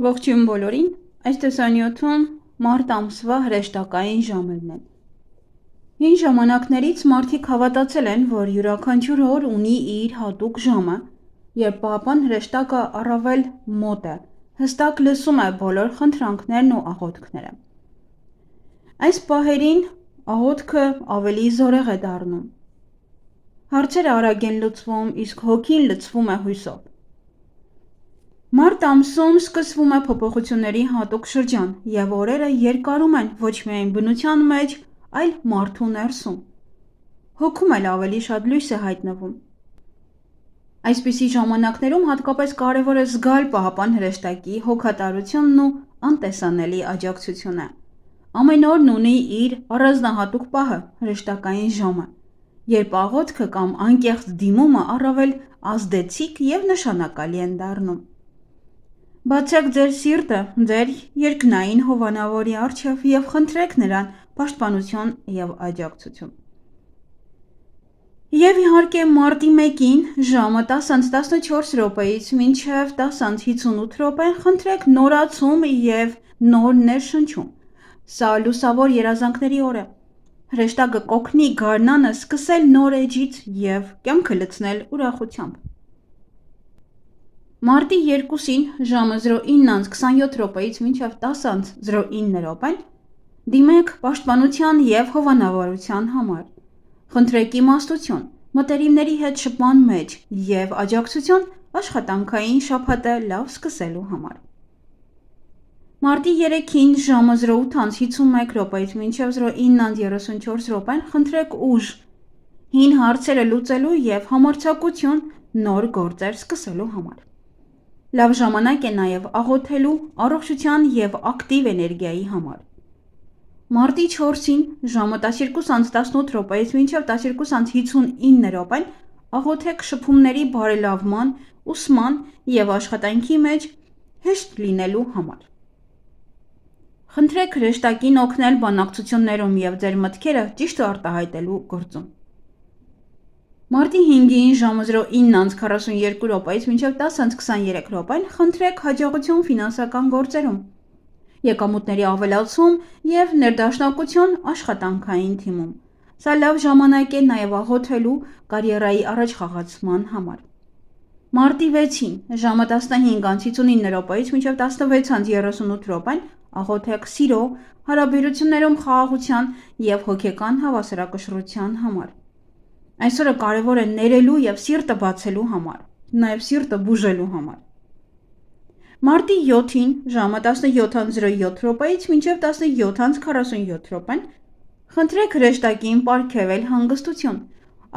Ողջույն բոլորին, այս տեսանյութում մարտ ամսվա հրեշտակային ժամերն են։ Հին ժամանակներից մարդիկ հավատացել են, որ յուրաքանչյուր օր ունի իր հատուկ ժամը, երբ պահապան հրեշտակը առավել մոտ է, հստակ լսում է բոլոր խնդրանքներն ու աղոթքները։ Այս պահերին աղոթքը ավելի զորեղ է դառնում։ Հարցերը արագ են լուծվում, իսկ հոգին լցվում է հույսով։ Մարտ ամսում սկսվում է փոփոխությունների հատուկ շրջան, եւ օրերը երկարում են ոչ միայն բնության մեջ, այլ մարդու ներսում։ Հոգում էլ ավելի շատ լույս է հայտնվում։ Այսպիսի ժամանակներում հատկապես կարևոր է զգալ պահապան հրեշտակի հոգատարությունն ու անտեսանելի աջակցությունը։ Ամեն օրն ունի իր առանձնահատուկ պահը, հրեշտակային ժամը, երբ աղոթքը կամ անկեղծ դիմումը առավել ազդեցիկ եւ նշանակալի են դառնում։ Բացեք ձեր սիրտը ձեր երկնային հովանավորի առջև եւ խնդրեք նրան պաշտպանություն եւ աջակցություն։ Եվ իհարկե մարտի 1-ին ժամը 10:14 րոպեից մինչև 10:58 րոպե խնդրեք նորացում եւ նոր ներշնչում։ Սա լուսավոր երազանքների օր է։ Հրեշտակը կօգնի գարնանը սկսել նոր էջից եւ կյանքը լցնել ուրախությամբ։ Մարտի 2-ին ժամը 09:27 րոպեից մինչև 10:09 րոպեն դիմեք պաշտպանության եւ հովանավորության համար։ Խնդրեք իմաստություն, մտերիմների հետ շփման մեջ եւ աջակցություն աշխատանքային շաբաթը լավ սկսելու համար։ Մարտի 3-ին ժամը 08:51 րոպեից մինչև 09:34 րոպեն խնդրեք ուժ, հին հարցերը լուծելու եւ համարձակություն նոր գործեր սկսելու համար։ Լավ ժամանակ է նաև աղոթելու առողջության եւ ակտիվ էներգիայի համար։ Մարտի 4-ին ժամը 12:18 րոպեից մինչև 12:59 րոպեն աղոթեք շփումների բարելավման, ուսման եւ աշխատանքի մեջ հեշտ լինելու համար։ Խնդրեք հրեշտակին օգնել բանակցություններում եւ ձեր մտքերը ճիշտ արտահայտելու գործում։ Մարտի 5-ին ժամը 09:42 րոպեից մինչև 10:23 րոպեն խնդրեք հաջողություն ֆինանսական գործերում, եկամուտների ավելացում եւ ներդաշնակություն աշխատանքային թիմում։ Սա լավ ժամանակ է նաև աղոթելու կարիերայի առաջխաղացման համար։ Մարտի 6-ին ժամը 15:59 րոպեից մինչև 16:38 րոպեն աղոթեք սիրո, հարաբերություններում խաղաղության եւ հոգեկան հավասարակշռության համար։ Այսօրը կարևոր է ներելու եւ սիրտը բացելու համար, նաեւ սիրտը բուժելու համար։ Մարտի 7-ին ժամը 17:07 րոպեից մինչև 17:47 րոպեն խնդրեք հրեշտակին պարգևել հանգստություն,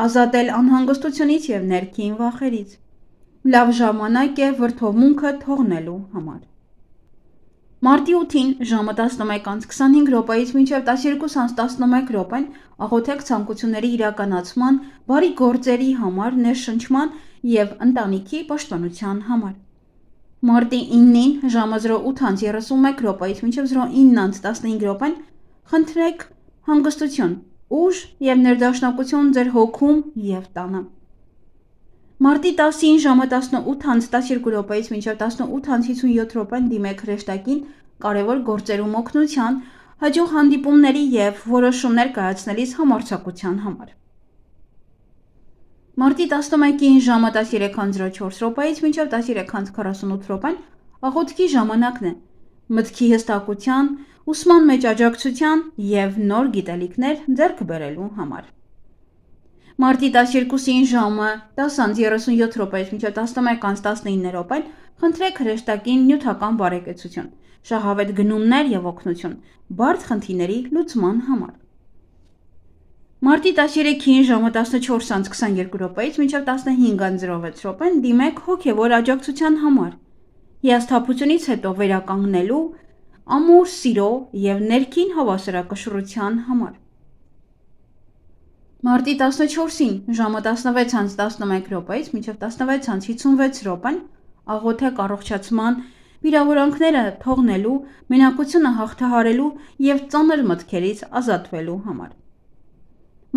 ազատել անհանգստությունից եւ ներքին վախերից։ Լավ ժամանակ է վրդովմունքը թողնելու համար։ Մարտի 8-ին ժամը 11:25 րոպեից մինչև 12:11 րոպեն աղոթեք ցանկությունների իրականացման, բարի գործերի համար, ներշնչման եւ ընտանիքի պաշտպանության համար։ Մարտի 9-ին ժամը 08:31 րոպեից մինչև 09:15 րոպեն խնդրեք հանգստություն, ուժ եւ ներդաշնակություն ձեր հոգում եւ տանը։ Մարտի 10-ին ժամը 18:12 րոպեից մինչև 18:57 րոպեն դիմեք հրեշտակին կարևոր գործերում օգնության, հաջող հանդիպումների եւ որոշումներ կայացնելիս համարձակության համար։ Մարտի 11-ին ժամը 13:04 րոպեից մինչև 13:48 րոպեն աղոթքի ժամանակն է։ Մտքի հստակության, ուսման մեջ աջակցության եւ նոր գիտելիքներ ձեռք բերելու համար։ Մարտի 12-ին ժամը 10:37 րոպեից մինչև 11:19 րոպեն խնդրեք հրեշտակին նյութական բարեկեցություն, շահավետ գնումներ եւ օգնություն, բարդ խնդիրների լուծման համար։ Մարտի 13-ին ժամը 14:22 րոպեից մինչև 15:06 րոպեն դիմեք հոգևոր աջակցության համար, հիասթափությունից հետո վերականգնելու, ամուր սիրո եւ ներքին հավասարակշռության համար։ Մարտի 14-ին ժամը 16:11 րոպեից մինչև 16:56 րոպեն աղոթեք առողջացման, վիրավորանքները թողնելու, մենակությունը հաղթահարելու եւ ծանր մտքերից ազատվելու համար։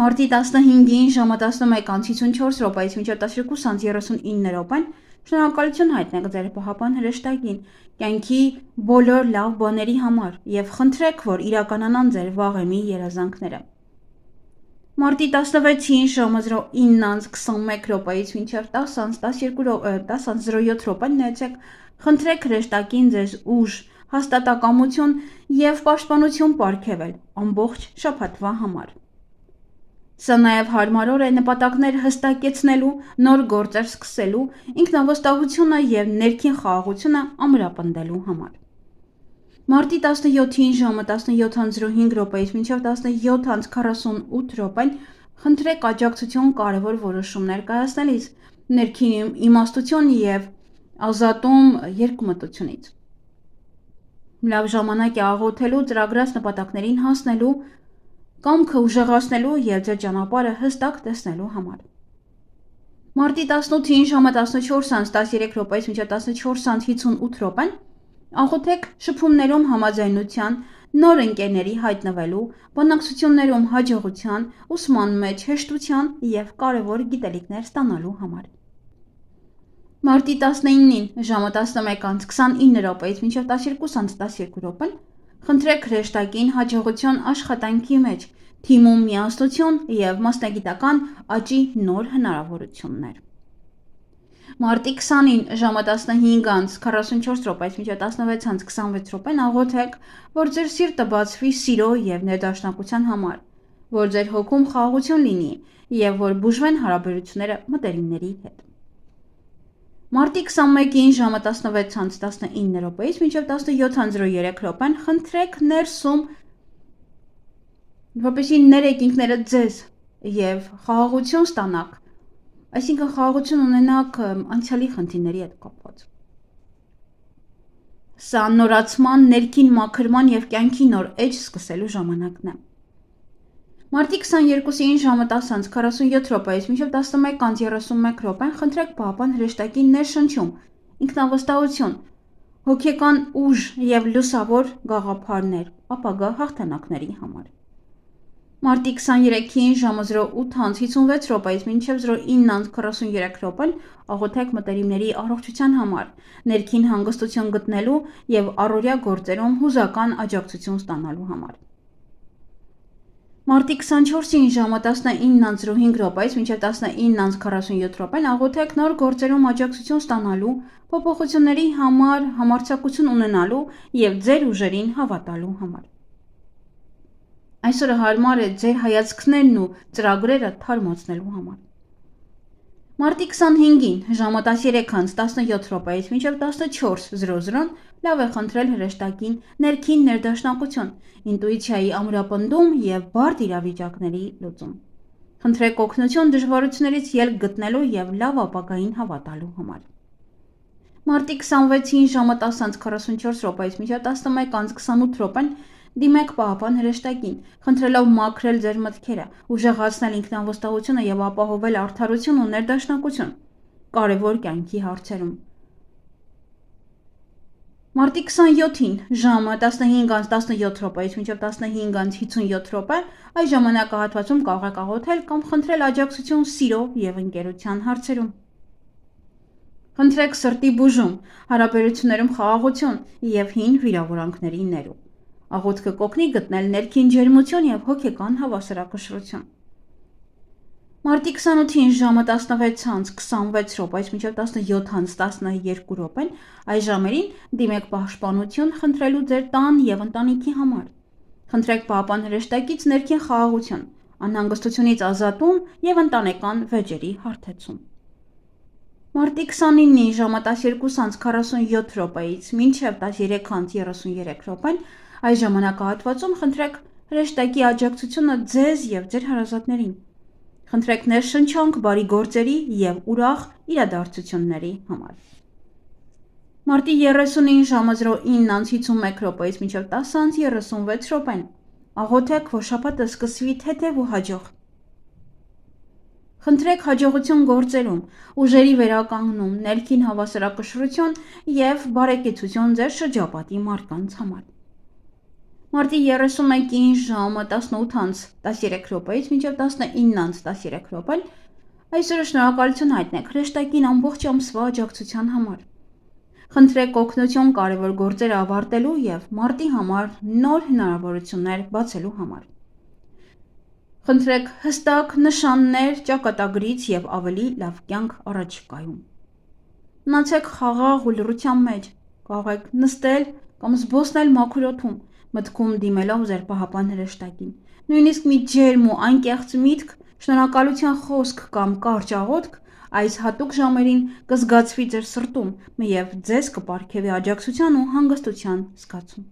Մարտի 15-ին ժամը 11:54 րոպեից մինչև 12:39 րոպեն Շնորհակալություն հայտնեք ձեր պահապան հրեշտակին, կյանքի բոլոր լավ բաների համար և խնդրեք, որ իրականանան ձեր վաղեմի երազանքները։ Մարտի 16-ին ժամը 9:21 մինչև 10:07 նայեցեք, խնդրեք հրեշտակին ձեզ ուժ, հաստատակամություն և պաշտպանություն պարգևել ամբողջ շաբաթվա համար։ Սա նաև հարմար օր է նպատակներ հստակեցնելու, նոր գործեր սկսելու, ինքնավստահությունը և ներքին խաղաղությունը ամրապնդելու համար։ Մարտի 17-ին ժամը 17:05 մինչև 17:48 խնդրեք աջակցություն կարևոր որոշումներ կայացնելիս, ներքին իմաստություն և ազատում երկմտությունից։ Լավ ժամանակ է աղոթելու ծրագրած նպատակներին հասնելու, կամքը ուժեղացնելու և ձեր ճանապարհը հստակ տեսնելու համար։ Մարտի 18-ին ժամը 14:13 մինչև 14:58 աղոթեք շփումներում համաձայնության, նոր ընկերների հայտնվելու, բանակցություններում հաջողության, ուսման մեջ հեշտության և կարևոր գիտելիքներ ստանալու համար։ Մարտի 19-ին ժամը 11:29 մինչև 12:12 խնդրեք հրեշտակին հաջողություն աշխատանքի մեջ, թիմում միասնություն և մասնագիտական աճի նոր հնարավորություններ։ Մարտի 20-ին ժամը 15:44 մինչև 16:26 աղոթեք, որ ձեր սիրտը բացվի սիրո և ներդաշնակության համար, որ ձեր հոգում խաղաղություն լինի և որ բուժվեն հարաբերությունները մտերիմների հետ։ Մարտի 21-ին ժամը 16:19 մինչև 17:03 խնդրեք ներսում, որպեսզի ներեք ինքներդ ձեզ և խաղաղություն ստանաք, այսինքն խաղաղություն ունենաք անցյալի խնդիրների հետ կապված։ Սա նորացման, ներքին մաքրման և կյանքի նոր էջ սկսելու ժամանակն է։ Մարտի 22-ին ժամը 10:47 մինչև 11:31 խնդրեք պահապան հրեշտակին ներշնչում, ինքնավստահություն, հոգեկան ուժ և լուսավոր գաղափարներ ապագա հաղթանակների համար։ Մարտի 23-ին ժամը 08:56 մինչև 09:43 աղոթեք մտերիմների առողջության համար, ներքին հանգստություն գտնելու և առօրյա գործերում հուզական աջակցություն ստանալու համար։ Մարտի 24-ին ժամը 19:05 մինչև 19:47 աղոթեք նոր գործերում աջակցություն ստանալու, փոփոխությունների համար համարձակություն ունենալու և ձեր ուժերին հավատալու համար։ Այսօրը հարմար է ձեր հայացքներն ու ծրագրերը թարմացնելու համար։ Մարտի 25-ին ժամը 13:17 մինչև 14:00 լավ է խնդրել հրեշտակին ներքին ներդաշնակություն, ինտուիցիայի ամրապնդում և բարդ իրավիճակների լուծում։ Խնդրեք օգնություն դժվարություններից ելք գտնելու և լավ ապագային հավատալու համար։ Մարտի 26-ին ժամը 10:44 մինչև 11:28 դիմեք պահապան հրեշտակին, խնդրելով մաքրել ձեր մտքերը, ուժեղացնել ինքնավստահությունը և ապահովել արդարություն ու ներդաշնակություն կարևոր կյանքի հարցերում։ Մարտի 27-ին ժամը 15:17 մինչև 15:57 այս ժամանակահատվածում կարող եք աղոթել կամ խնդրել աջակցություն սիրո և ընկերության հարցերում։ Խնդրեք սրտի բուժում, հարաբերություններում խաղաղություն և հին վիրավորանքների ներում։ Աղոթքը կօգնի գտնել ներքին ջերմություն և հոգեկան հավասարակշռություն։ Մարտի 28-ին ժամը 16:26 մինչև 17:12 այս ժամերին դիմեք պաշտպանություն խնդրելու ձեր տան և ընտանիքի համար։ Խնդրեք պահապան հրեշտակից ներքին խաղաղություն, անհանգստությունից ազատում և ընտանեկան վեճերի հարթեցում։ Մարտի 29-ին ժամը 12:47 մինչև 13:33 այս ժամանակահատվածում խնդրեք հրեշտակի աջակցությունը ձեզ և ձեր հարազատներին։ Խնդրեք ներշնչանք բարի գործերի և ուրախ իրադարձությունների համար։ Մարտի 30-ին ժամը 09:51 մինչև 10:36 աղոթեք, որ շաբաթը սկսվի թեթև ու հաջող։ Խնդրեք հաջողություն գործերում, ուժերի վերականգնում, ներքին հավասարակշռություն և բարեկեցություն ձեր շրջապատի մարդկանց համար։ Մարտի 31-ին ժամը 18:13 մինչև 19:13 Այսօր շնորհակալություն հայտնեք հրեշտակին ամբողջ ամսվա աջակցության համար։ Խնդրեք օգնություն կարևոր գործերը ավարտելու և մարտի համար նոր հնարավորություններ բացելու համար։ Խնդրեք հստակ նշաններ ճակատագրից և ավելի լավ կյանք առաջիկայում։ Մնացեք խաղաղ ու լռության մեջ, կարող եք նստել կամ զբոսնել մաքուր օդում, մտքում դիմելով ձեր պահապան հրեշտակին։ Նույնիսկ մի ջերմ ու անկեղծ միտք, շնորհակալության խոսք կամ կարճ աղոթք այս հատուկ ժամերին կզգացվի ձեր սրտում և ձեզ կպարգևի աջակցության ու հանգստության զգացում։